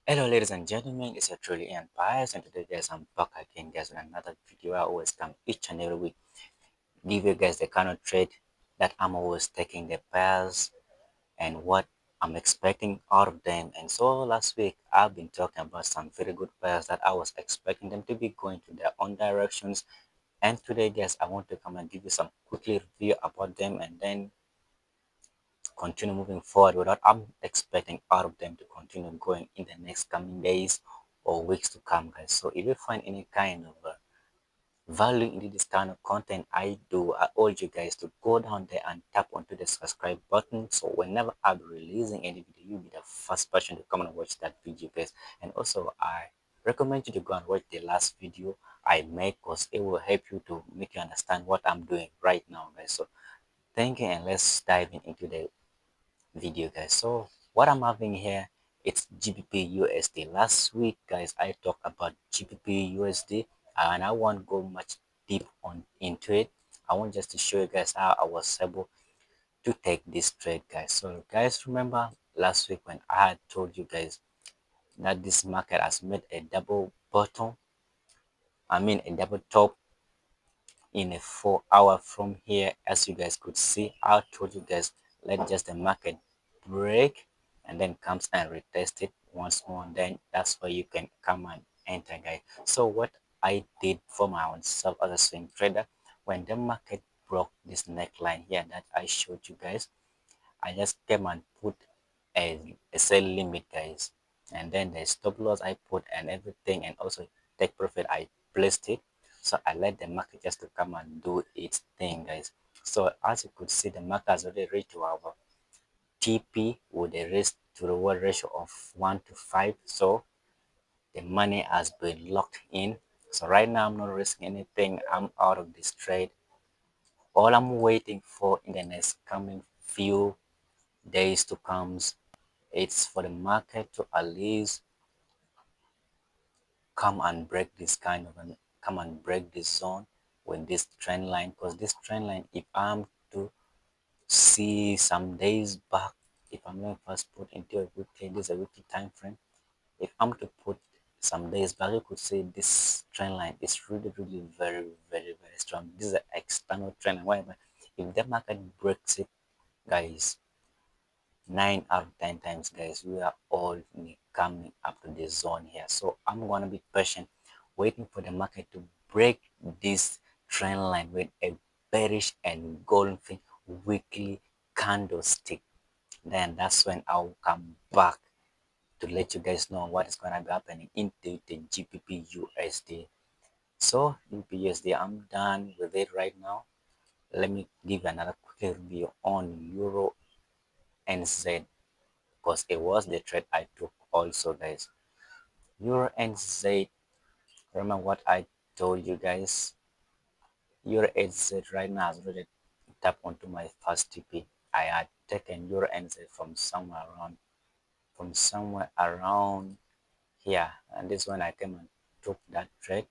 Hello ladies and gentlemen, it's your truly Ian Pies, and today guys I'm back again guys with another video. I always come each and every week, give you guys the kind of trade that I'm always taking the pairs and what I'm expecting out of them. And so last week I've been talking about some very good pairs that I was expecting them to be going to their own directions. And today guys I want to come and give you some quickly review about them and then continue moving forward without I'm expecting out of them to continue going in the next coming days or weeks to come guys. So if you find any kind of value in this kind of content I urge you guys to go down there and tap onto the subscribe button, so whenever I'll be releasing any video you'll be the first person to come and watch that video guys. And also I recommend you to go and watch the last video I made because it will help you to make you understand what I'm doing right now guys. So thank you, and let's dive into the video guys. So what I'm having here, it's GBP USD. Last week guys I talked about GBP USD and I won't go much deep on into it. I want just to show you guys how I was able to take this trade guys. So guys, remember last week when I had told you guys that this market has made a double bottom, a double top in a 4 hour from here. As you guys could see, I told you guys let just the market break and then comes and retest it once more, and then that's where you can come and enter guys. So what I did for my own self as a swing trader, when the market broke this neckline here that I showed you guys, I just came and put a sell limit guys, and then the stop loss I put and everything, and also take profit I placed it. So I let the market just to come and do its thing guys. So as you could see, the market has already reached to our TP with a risk to reward ratio of 1 to 5. So the money has been locked in. So right now I'm not risking anything. I'm out of this trade. All I'm waiting for in the next coming few days to come, it's for the market to at least come and break this kind of come and break this zone with this trend line, because this trend line, if I'm to see some days back, if I'm going to first put into a weekly, this is a weekly time frame, if I'm to put some days back, you could say this trend line is really very strong. This is an external trend line. Why? If the market breaks it guys, 9 out of 10 times guys, we are all coming up to the zone here. So I'm gonna be patient, waiting for the market to break this trend line with a bearish and golden weekly candlestick. Then that's when I'll come back to let you guys know what is gonna be happening into the GBP USD. So GBP USD, I'm done with it right now. Let me give another quick review on Euro NZ, because it was the trade I took also guys. Euro NZ, remember what I told you guys, Euro NZ right now has already tapped onto my first TP. I had taken Euro NZ from somewhere around here, and this one I came and took that trade.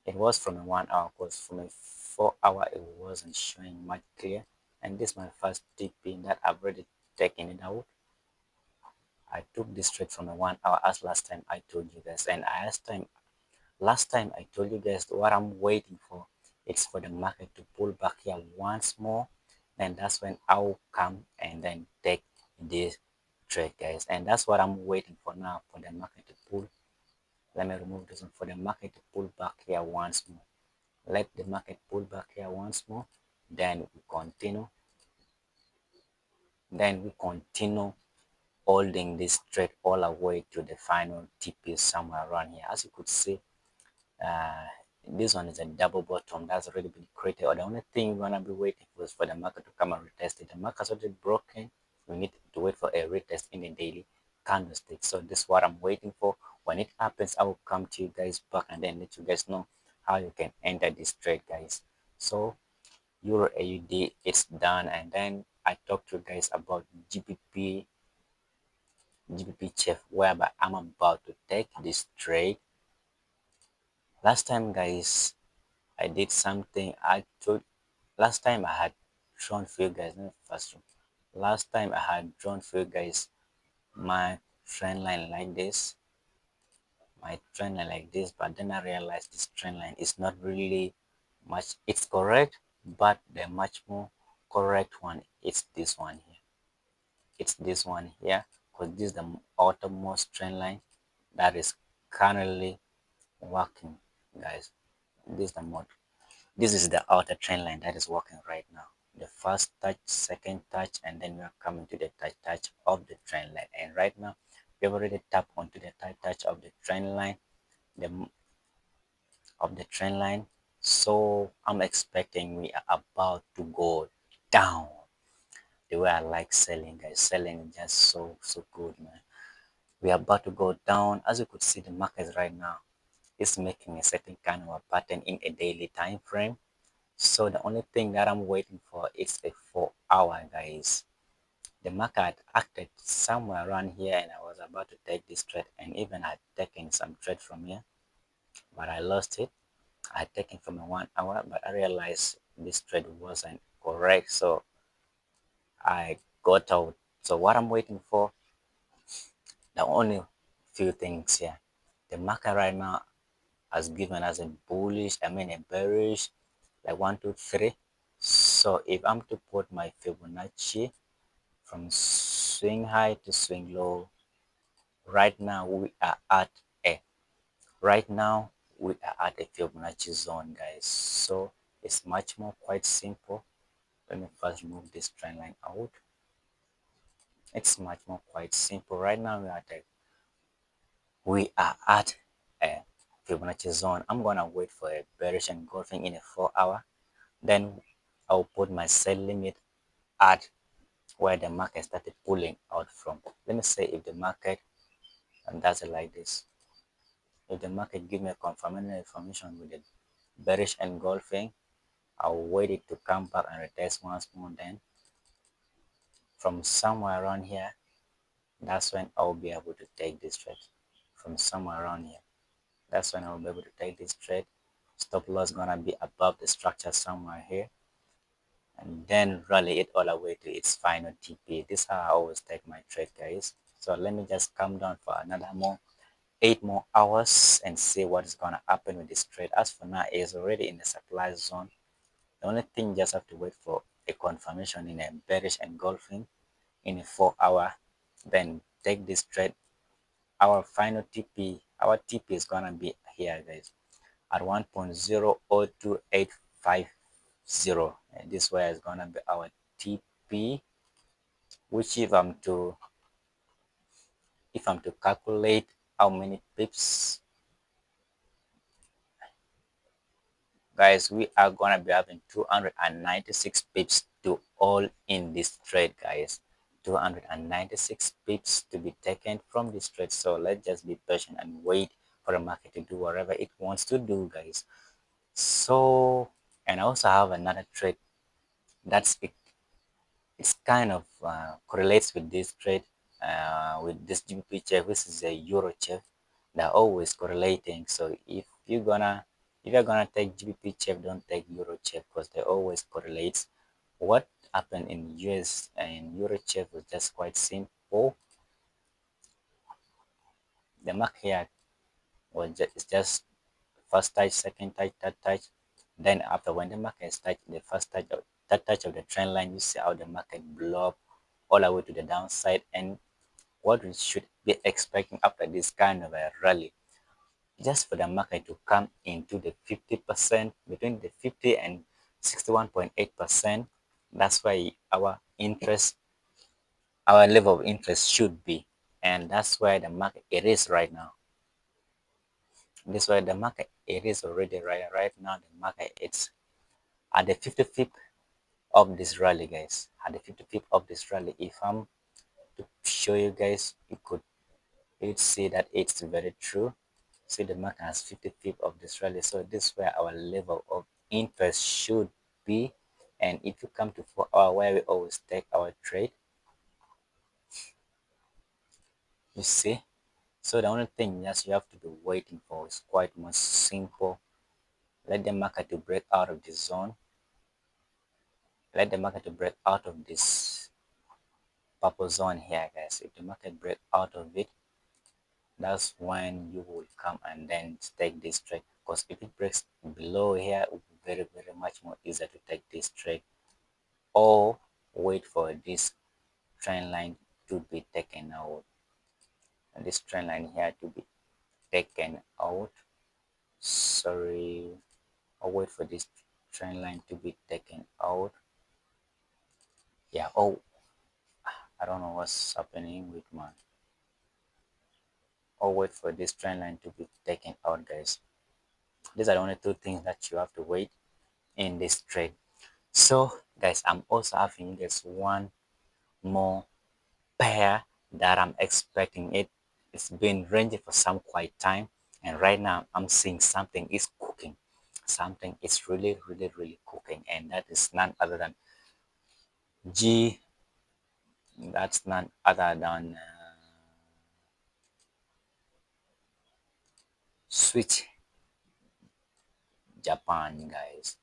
It was from a 1 hour, because from a 4 hour it wasn't showing much clear, and this is my first TP that I've already taken it out. I took this trade from a 1 hour as last time I told you guys, and last time I told you guys what I'm waiting for. It's for the market to pull back here once more, and that's when I'll come and then take this trade guys. And that's what I'm waiting for now, for the market to pull. Let me remove this one, for the market to pull back here once more. Let the market pull back here once more, then we continue holding this trade all the way to the final TP somewhere around here. As you could see, uh, this one is a double bottom that's already been created. Or the only thing we're gonna be waiting for is for the market to come and retest it. The market's already broken. We need to wait for a retest in the daily candlestick. So this is what I'm waiting for. When it happens, I will come to you guys back and then let you guys know how you can enter this trade guys. So Euro AUD, it's done, and then I talked to you guys about Gbpchf, whereby I'm about to take this trade. Last time guys I did something. I told last time I had drawn for you guys, not first one. Last time I had drawn for you guys my trend line like this, but then I realized this trend line is not really much. It's correct, but the much more correct one is this one here. It's this one here, because this is the outermost trend line that is currently working, guys. This is the mod. This is the outer trend line that is working right now. The first touch, second touch, and then we are coming to the touch of the trend line. And right now, we have already tapped onto the touch of the trend line, the trend line. So I'm expecting we are about to go down. The way I like selling, guys, selling is just so good, man. We are about to go down. As you could see, the market right now is making a certain kind of a pattern in a daily time frame. So the only thing that I'm waiting for is a 4 hour, guys. The market acted somewhere around here, and I was about to take this trade, and even I had taken some trade from here, but I lost it. I had taken from a 1 hour, but I realized this trade wasn't correct, so I got out. So what I'm waiting for, the only few things here. The market right now has given us a bullish, a bearish, like 1, 2, 3. So if I'm to put my Fibonacci from swing high to swing low, right now we are at a Fibonacci zone, guys. So it's much more quite simple. Let me first move this trend line out. It's much more quite simple. Right now we are at a Fibonacci zone. I'm gonna wait for a bearish engulfing in a 4 hour. Then I'll put my sell limit at where the market started pulling out from. Let me say if the market, and does it like this. If the market give me a confirmation information with the bearish engulfing, I'll wait it to come back and retest once more. Then from somewhere around here, that's when I'll be able to take this trade. From somewhere around here, that's when I'll be able to take this trade. Stop loss gonna be above the structure somewhere here, and then rally it all the way to its final TP. This is how I always take my trade, guys. So let me just come down for another 8 more hours and see what is gonna happen with this trade. As for now, it is already in the supply zone. The only thing just have to wait for a confirmation in a bearish engulfing in a 4 hour, then take this trade. Our final TP is gonna be here, guys, at 1.00285. And this way is gonna be our TP, which if I'm to calculate how many pips, guys, we are gonna be having 296 pips to all in this trade, guys. 296 pips to be taken from this trade. So let's just be patient and wait for the market to do whatever it wants to do, guys. So, and I also have another trade that's it's kind of correlates with this trade, with this Gbpusd, which is a Euro chef. They're always correlating. So if you're gonna take Gbpusd, don't take Euro chef, because they always correlates. What happened in US and Euro chef was just quite simple. The mark here it's just first touch, second touch, third touch. Then after when the market touch the first touch of that touch of the trend line, you see how the market blow up all the way to the downside. And what we should be expecting after this kind of a rally, just for the market to come into the 50%, between the 50 and 61.8%. That's why our level of interest should be, and that's where the market it is right now. This where the market it is already right now. The market it's at the 55th of this rally, guys. At the 55th of this rally, if I'm to show you guys, you'd see that it's very true. See, the market has 55th of this rally, so this is where our level of interest should be. And if you come to 4 hour, where we always take our trade, you see. So the only thing yes you have to be waiting for is quite much simple. Let the market to break out of this zone. Let the market to break out of this purple zone here, guys. If the market break out of it, that's when you will come and then take this trade. Because if it breaks below here, it will be very much more easier to take this trade, or wait for this trend line to be taken out, and this trend line here to be taken out. Sorry, or wait for this trend line to be taken out. Yeah, oh, I don't know what's happening with my, or wait for this trend line to be taken out, guys. These are the only two things that you have to wait in this trade. So guys, I'm also having this one more pair that I'm expecting. It's been ranging for some quite time, and right now I'm seeing something is cooking. Something is really cooking, and that is none other than G. That's none other than Switch Japan, guys.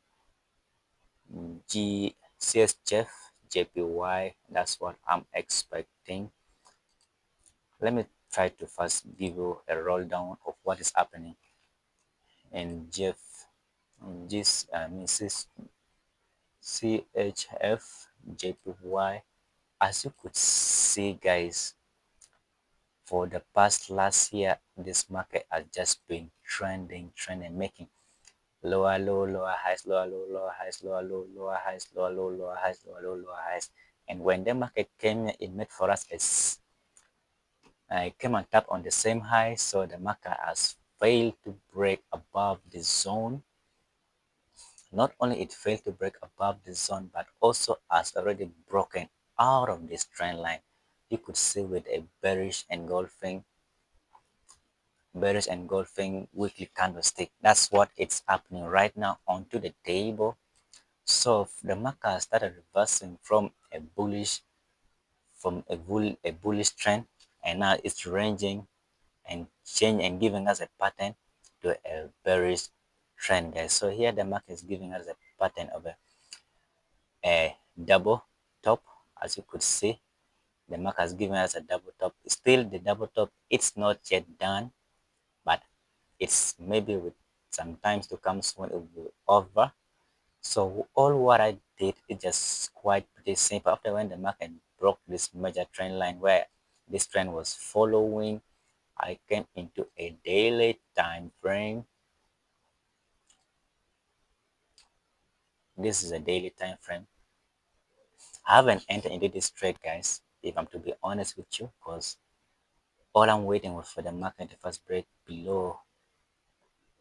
G CSGF JPY. That's what I'm expecting. Let me try to first give you a roll down of what is happening in GF, this CHF JPY. As you could see, guys, for the past last year, this market has just been trending, making lower low, lower highs, lower low, lower highs, lower low, lower highs, lower low, lower highs, lower low, lower highs. And when the market came, it made for us it came and tapped on the same high, so the market has failed to break above the zone. Not only it failed to break above the zone, but also has already broken out of this trend line. You could see with a bearish engulfing weekly candlestick. That's what it's happening right now onto the table. So the market started reversing from a bullish trend, and now it's ranging and change and giving us a pattern to a bearish trend, guys. So here the market is giving us a pattern of a double top. As you could see, the market has given us a double top. Still the double top, it's not yet done, but it's maybe with some times to come soon it will be over. So all what I did is just quite pretty simple. After when the market broke this major trend line where this trend was following, I came into a daily time frame. This is a daily time frame. I haven't entered into this trade, guys, if I'm to be honest with you, because all I'm waiting was for the market to first break below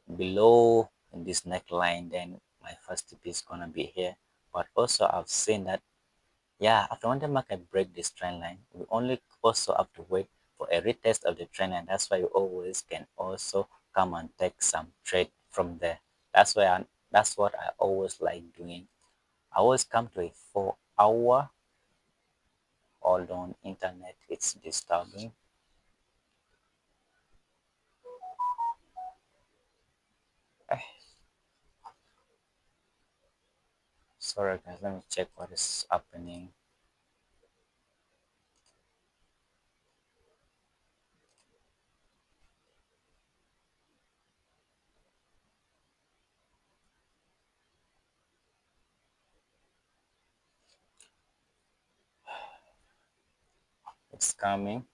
this neckline, then my first tip is gonna be here. But also I've seen that, yeah, after when the market break this trend line, we only also have to wait for a retest of the trend line. That's why you always can also come and take some trade from there. That's what I always like doing. I always come to a 4 hour. Hold on, internet, it's disturbing. Eh, sorry guys, let me check what is happening. It's coming.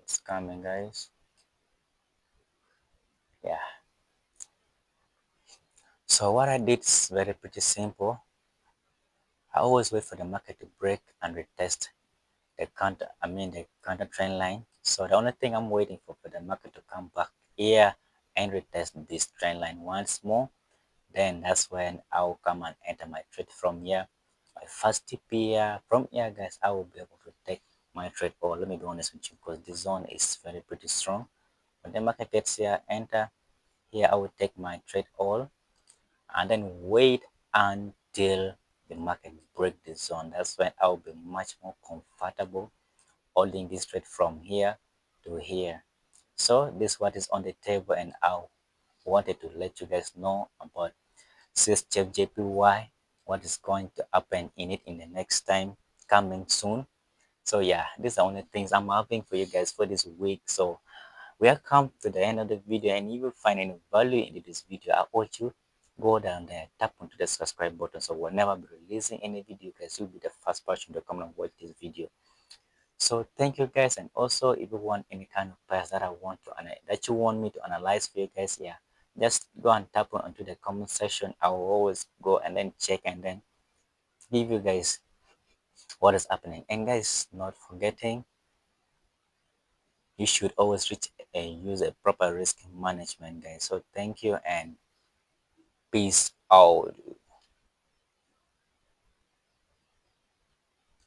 It's coming, guys. Yeah. So what I did is very pretty simple. I always wait for the market to break and retest the counter trend line. So the only thing I'm waiting for the market to come back here and retest this trend line once more. Then that's when I'll come and enter my trade from here. My first tip here, from here, guys, I will be able to take my trade. Or let me be honest with you, because the zone is very pretty strong. When the market gets here, enter here, I will take my trade all and then wait until the market break the zone. That's when I'll be much more comfortable holding this trade from here to here. So this is what is on the table, and I wanted to let you guys know about Chfjpy, what is going to happen in it in the next time coming soon. So yeah, these are only things I'm having for you guys for this week. So we have come to the end of the video, and you will find any value in this video. I urge you, go down there, tap onto the subscribe button, so whenever I'm releasing any video, guys, you'll be the first person to come and watch this video. So thank you guys, and also if you want any kind of price that I want to that you want me to analyze for you guys, yeah, just go and tap onto the comment section. I will always go and then check and then give you guys what is happening. And guys, not forgetting, you should always reach and use a proper risk management, guys. So thank you and peace out.